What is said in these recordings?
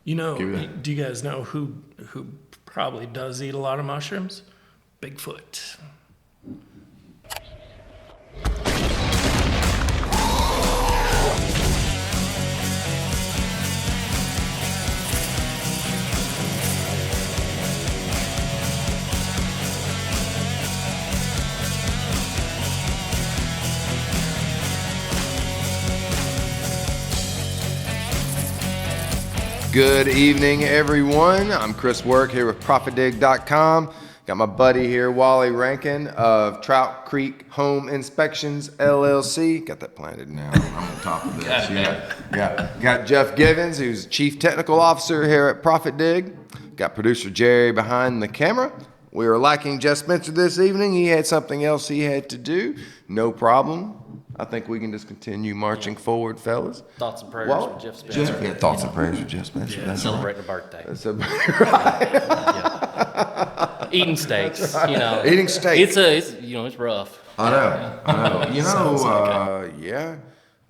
Do you guys know who probably does eat a lot of mushrooms? Bigfoot. Good evening, everyone. I'm Chris Work here with ProfitDig.com. Got my buddy here, Wally Rankin of Trout Creek Home Inspections, LLC. Got that planted now. I'm on top of this. Yeah. Got Jeff Givens, who's Chief Technical Officer here at ProfitDig. Got producer Jerry behind the camera. We were lacking Jeff Spencer this evening. He had something else he had to do. No problem. I think we can just continue marching forward, fellas. Thoughts and prayers for Jeff Spencer. Thoughts and prayers for Jeff Spencer. Yeah, celebrating a birthday. That's right. Yeah. Eating steaks, right. Eating steak. It's rough. I know. Yeah,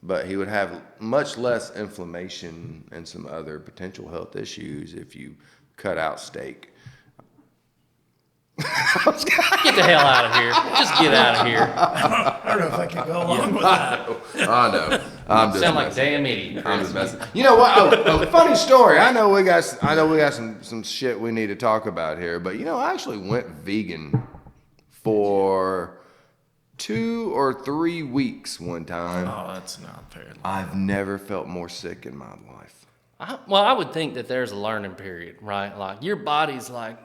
but he would have much less inflammation and some other potential health issues if you cut out steak. Get the hell out of here. Just get out of here. I don't know if I can go along with that. I know. I'm just sound like a damn idiot. I'm just messing. You know what? Oh, funny story. I know we got some shit we need to talk about here, but I actually went vegan for 2 or 3 weeks one time. Oh, that's not fair. I've never felt more sick in my life. I would think that there's a learning period, right? Like your body's like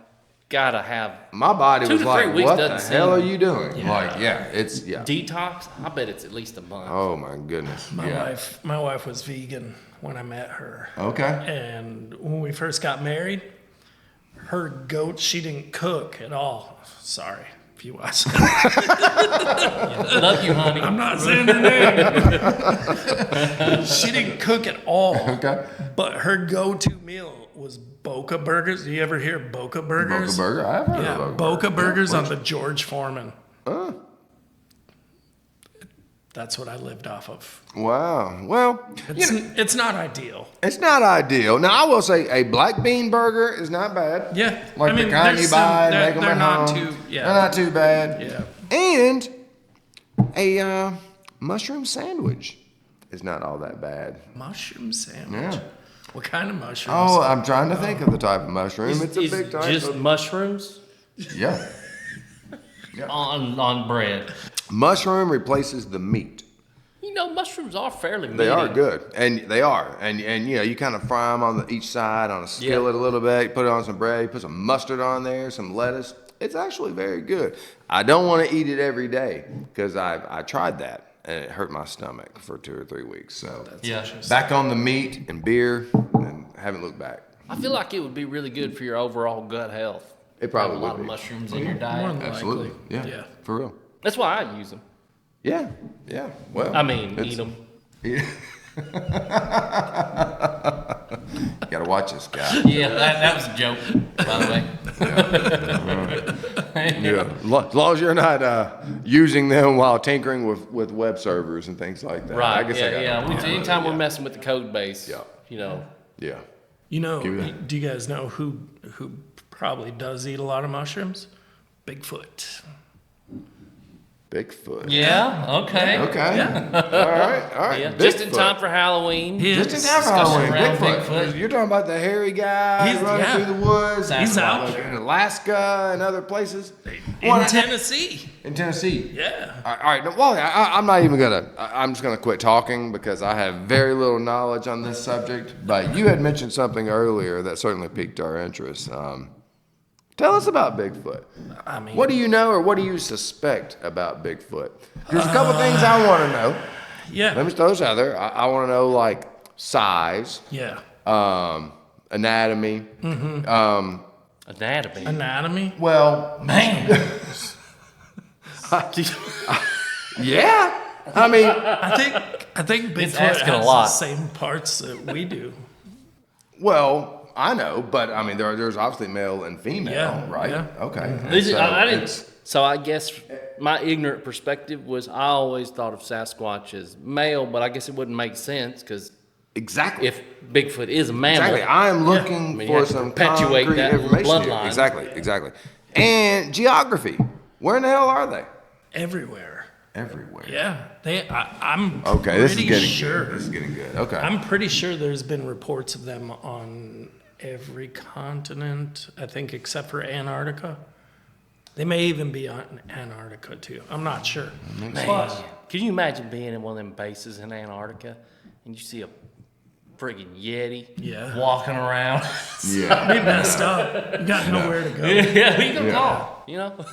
gotta have. My body was like, what the hell are you doing? Yeah. It's detox. I bet it's at least a month. Oh my goodness. My wife was vegan when I met her. Okay. And when we first got married, her goat, she didn't cook at all. Sorry if you watch. Love you, honey. I'm not saying her name. She didn't cook at all. Okay. But her go-to meal was Boca Burgers. Do you ever hear Boca Burgers? Boca Burger? I have heard of Boca Burgers on the George Foreman. That's what I lived off of. Wow. Well, it's not ideal. It's not ideal. Now, I will say a black bean burger is not bad. Yeah. Like the kind you buy and make them they're at not home. They're not too bad. Yeah. And a mushroom sandwich is not all that bad. Mushroom sandwich? Yeah. What kind of mushrooms? Oh, I'm trying to think of the type of mushroom. It's a big type. Just mushrooms? Yeah. On bread. Mushroom replaces the meat. Mushrooms are fairly meaty. They are good, and they are, and you kind of fry them on each side on a skillet a little bit. Put it on some bread. Put some mustard on there, some lettuce. It's actually very good. I don't want to eat it every day because I tried that and it hurt my stomach for 2 or 3 weeks. So back on the meat and beer, and haven't looked back. I feel like it would be really good for your overall gut health. It probably would a lot be. of mushrooms in your diet. Absolutely. Yeah. For real. That's why I use them. Yeah. Well, eat them. Yeah. Gotta watch this guy. Yeah, that was a joke, by the way. Yeah. As long as you're not using them while tinkering with web servers and things like that. Right. I guess Anytime we're messing with the code base, Yeah. Do you guys know who probably does eat a lot of mushrooms? Bigfoot. Bigfoot. Yeah. Okay. Yeah. All right. Yeah. Just in time for Halloween. Just in time for Halloween. Bigfoot. You're talking about the hairy guy running through the woods. He's out there in Alaska and other places. In Tennessee. In Tennessee. Yeah. All right. Well, I'm not even gonna. I'm just gonna quit talking because I have very little knowledge on this subject. But you had mentioned something earlier that certainly piqued our interest. Tell us about Bigfoot. What do you know or what do you suspect about Bigfoot? There's a couple things I want to know. Yeah. Let me throw those out there. I want to know like size. Yeah. Anatomy. Mm-hmm. Anatomy? Well, man. Yeah. I mean, I think Bigfoot has the same parts that we do. Well, I know, but I mean, there's obviously male and female, right? Yeah. Okay. Mm-hmm. So I guess my ignorant perspective was I always thought of Sasquatch as male, but I guess it wouldn't make sense because Exactly. If Bigfoot is a mammal. Exactly. I am looking I mean, you for have to some perpetuate concrete that information here. bloodline. Exactly. And geography. Where in the hell are they? Everywhere. Everywhere. Yeah, I'm Okay, this is pretty getting sure. good. This is getting good. Okay. I'm pretty sure there's been reports of them on every continent, I think, except for Antarctica. They may even be on Antarctica too. I'm not sure. Man, can you imagine being in one of them bases in Antarctica and you see a friggin' Yeti walking around? Yeah. Be messed up. You got nowhere to go. Yeah, you can call, you know?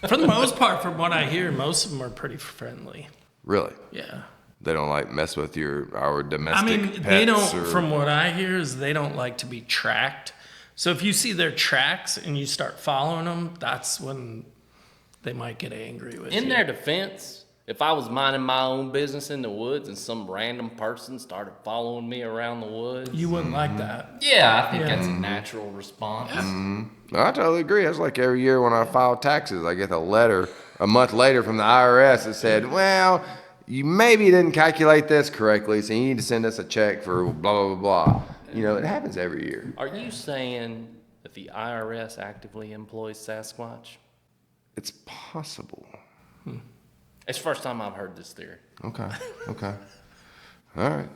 For the most part, from what I hear, most of them are pretty friendly. Really? Yeah. They don't like mess with our domestic I mean, pets they don't, or... from what I hear, is they don't like to be tracked. So if you see their tracks and you start following them, that's when they might get angry with you. In their defense, if I was minding my own business in the woods and some random person started following me around the woods. You wouldn't like that. Yeah, I think that's a natural response. No, I totally agree. That's like every year when I file taxes, I get a letter a month later from the IRS that said, well, you maybe didn't calculate this correctly, so you need to send us a check for blah, blah, blah, blah. You know, it happens every year. Are you saying that the IRS actively employs Sasquatch? It's possible. It's the first time I've heard this theory. Okay. All right.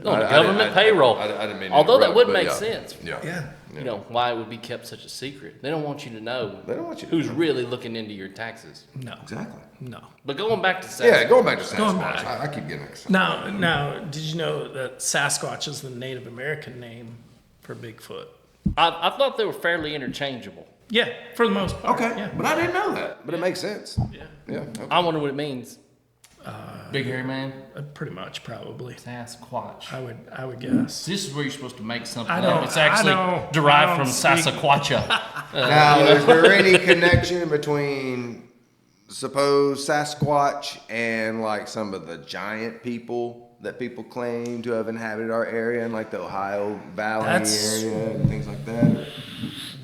On the government payroll. I didn't mean to Although that interrupt, would but make yeah. sense. Yeah. You know, why it would be kept such a secret. They don't want you to know They don't want you to who's know. really looking into your taxes. No. Exactly. No. But going back to Sasquatch. Yeah, going back to Sasquatch. Going back. I keep getting excited. Now, did you know that Sasquatch is the Native American name for Bigfoot? I thought they were fairly interchangeable. Yeah, for the most part. Okay, Yeah. but I didn't know that. But it makes sense. Yeah. Yeah. Okay. I wonder what it means. Big hairy man? Pretty much, probably. Sasquatch. I would guess. This is where you're supposed to make something I don't- up. It's actually I don't- derived I from don't speak- Sasquatcha. Now, is there any connection between supposed Sasquatch and like some of the giant people that people claim to have inhabited our area in like the Ohio Valley That's- area and things like that?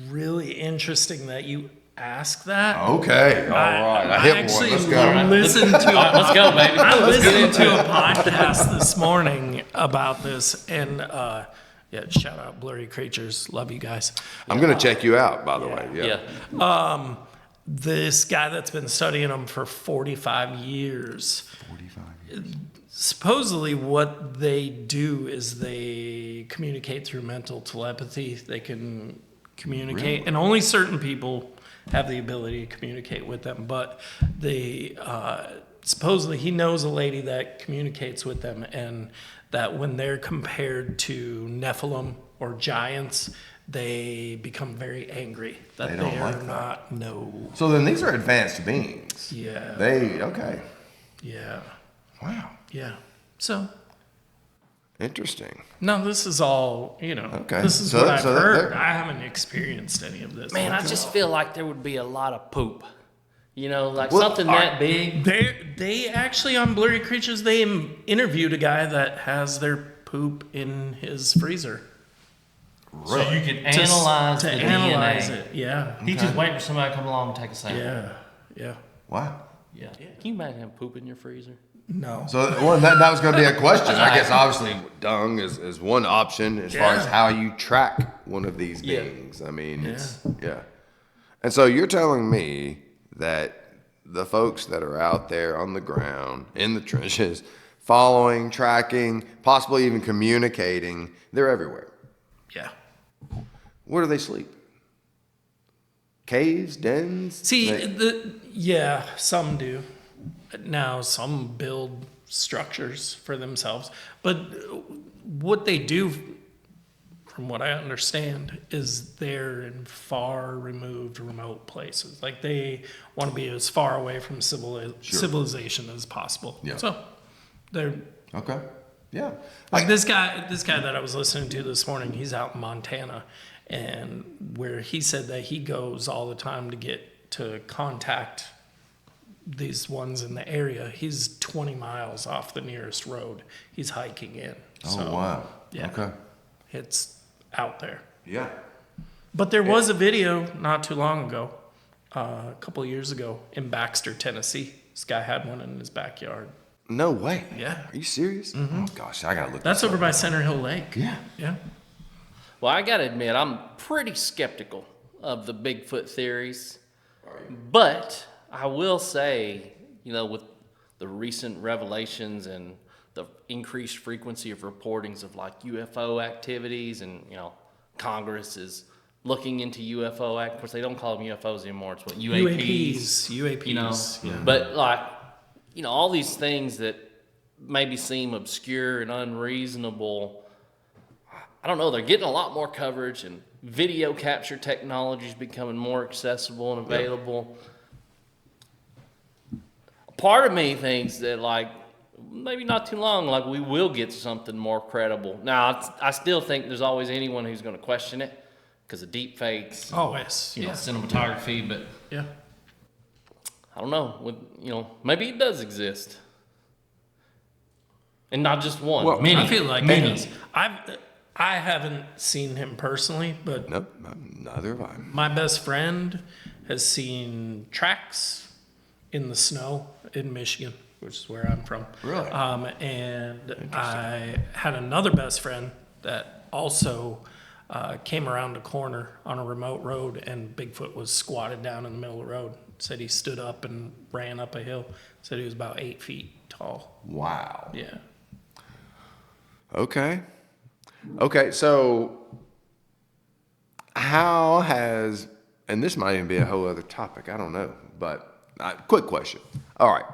Really interesting that you ask that. Okay, all right. I hit actually one. Let's go. listened to Let's go, baby. I listened to a podcast this morning about this, and shout out Blurry Creatures, love you guys. I'm gonna check you out, by the way. Yeah. This guy that's been studying them for 45 years. 45 years. Supposedly, what they do is they communicate through mental telepathy. They can communicate, and only certain people have the ability to communicate with them. But they supposedly he knows a lady that communicates with them, and that when they're compared to Nephilim or giants, they become very angry that They they, don't are like that. not no. So then these are advanced beings. Yeah. Okay. Yeah. Wow. Yeah. So. Interesting. No, this is all, Okay. This is So- what I've so heard. they're- I haven't experienced any of this. Man, I just feel like there would be a lot of poop. You know, like Well, something that big. They actually, on Blurry Creatures, they interviewed a guy that has their poop in his freezer. So you could To analyze the analyze DNA. it. Yeah. He's just waiting for somebody to come along and take a sample. Yeah. Yeah. Wow. Yeah. Can you imagine having poop in your freezer? No. So that was going to be a question. I guess obviously dung is one option as far as Yeah. how you track one of these Yeah. beings. I mean, it's. And so you're telling me that the folks that are out there on the ground, in the trenches, following, tracking, possibly even communicating, they're everywhere. Yeah. Where do they sleep? Caves, dens? See, They- some do. Now, some build structures for themselves. But what they do, from what I understand, is they're in far removed, remote places. Like they want to be as far away from civilization as possible. Yeah. So they're Okay. Yeah. like this guy that I was listening to this morning, he's out in Montana, and where he said that he goes all the time to contact these ones in the area. He's 20 miles off the nearest road. He's hiking in. Oh, wow. Yeah. Okay. It's out there. Yeah. But there was a video not too long ago, a couple of years ago, in Baxter, Tennessee. This guy had one in his backyard. No way. Yeah. Are you serious? Oh gosh, I gotta look. That's this over up. by Center Hill Lake. Yeah. Yeah. Well, I gotta admit, I'm pretty skeptical of the Bigfoot theories. But I will say, with the recent revelations and the increased frequency of reportings of like UFO activities, and Congress is looking into UFO act. Of course, they don't call them UFOs anymore. It's what UAPs. UAPs. Yeah. But like, all these things that maybe seem obscure and unreasonable. I don't know. They're getting a lot more coverage, and video capture technology is becoming more accessible and available. Part of me thinks that, like, maybe not too long, like, we will get something more credible. Now, I still think there's always anyone who's going to question it because of deep fakes, Always. cinematography, but Yeah. I don't know. Maybe it does exist. And not just one. Well, many. I feel like many. it is. I haven't seen him personally, but Nope, neither have I. my best friend has seen tracks in the snow in Michigan, which is where I'm from. Really? And I had another best friend that also came around a corner on a remote road, and Bigfoot was squatted down in the middle of the road. Said he stood up and ran up a hill. Said he was about 8 feet tall. Wow. Yeah. Okay, so how has, and this might even be a whole other topic, I don't know, but quick question. All right,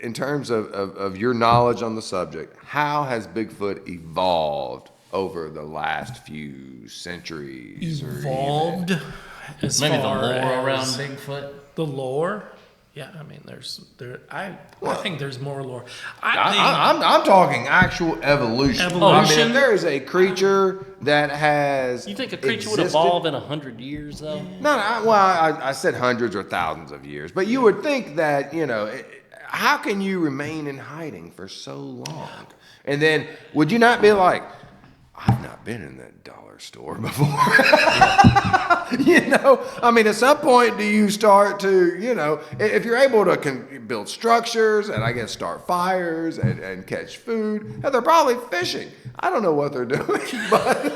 in terms of your knowledge on the subject, how has Bigfoot evolved over the last few centuries? Evolved as Maybe the far lore around as Bigfoot. the lore. Yeah, I mean, I think there's more lore. I think I'm talking actual evolution. I mean, Evolution? if there is a creature that has You think a creature would existed- evolve in 100 years, though? No, I said hundreds or thousands of years, but you would think that, how can you remain in hiding for so long? And then would you not be like, I've not been in that dollar store before. I mean, at some point do you start to, if you're able to build structures and I guess start fires and catch food, they're probably fishing. I don't know what they're doing, but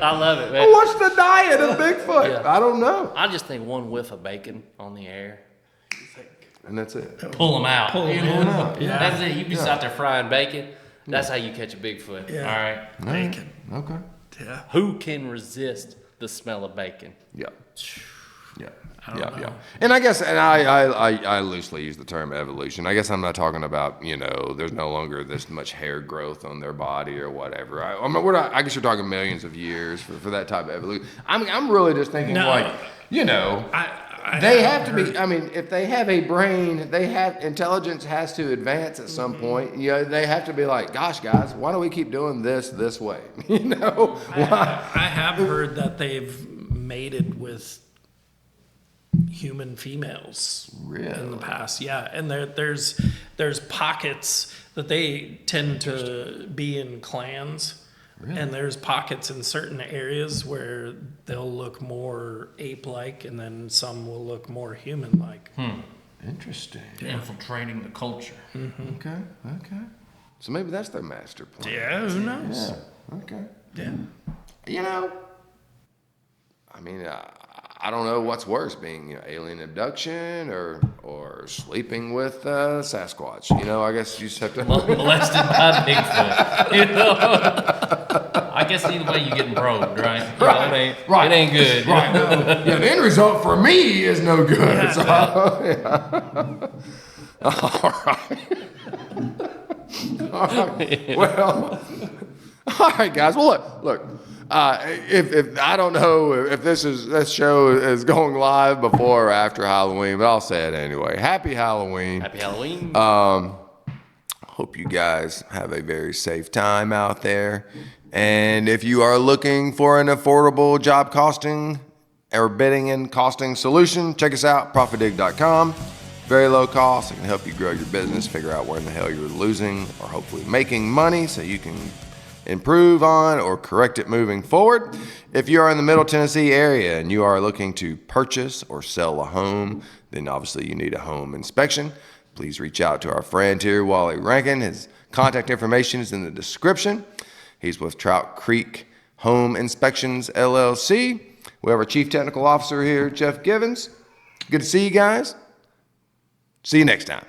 I love it, man. what's the diet of Bigfoot? Yeah. I don't know. I just think one whiff of bacon on the air, And that's it. pull them out. Pull 'em in. Yeah. That's it. You just out there frying bacon. That's how you catch a Bigfoot. Yeah. All right. bacon. Okay. Yeah. Who can resist the smell of bacon? Yeah. Yeah. don't Yeah. know. Yeah. And I guess, and I loosely use the term evolution. I guess I'm not talking about, there's no longer this much hair growth on their body or whatever. I guess you're talking millions of years for that type of evolution. I'm really just thinking No. they have to be. I mean, if they have a brain, intelligence has to advance at some point. They have to be like, gosh, guys, why don't we keep doing this way? I have heard that they've mated with human females in the past. Yeah, and there's pockets that they tend to be in clans. Really? And there's pockets in certain areas where they'll look more ape-like, and then some will look more human-like. Interesting. Infiltrating the culture. Mm-hmm. Okay. So maybe that's their master plan. Yeah, who knows? Yeah. Okay. Yeah. I mean, I don't know what's worse, being alien abduction or sleeping with Sasquatch. I guess you just have to. Molested by Bigfoot. I guess either way you're getting probed, right? Right. It ain't good. Right. No. The end result for me is no good. All right. Well. All right, guys. Well, look. If I don't know if this show is going live before or after Halloween, but I'll say it anyway. Happy Halloween. Happy Halloween. Hope you guys have a very safe time out there. And if you are looking for an affordable job costing or bidding and costing solution, check us out, ProfitDig.com. Very low cost. It can help you grow your business, figure out where in the hell you're losing or hopefully making money so you can improve on, or correct it moving forward. If you are in the Middle Tennessee area and you are looking to purchase or sell a home, then obviously you need a home inspection. Please reach out to our friend here, Wally Rankin. His contact information is in the description. He's with Trout Creek Home Inspections, LLC. We have our Chief Technical Officer here, Jeff Givens. Good to see you guys. See you next time.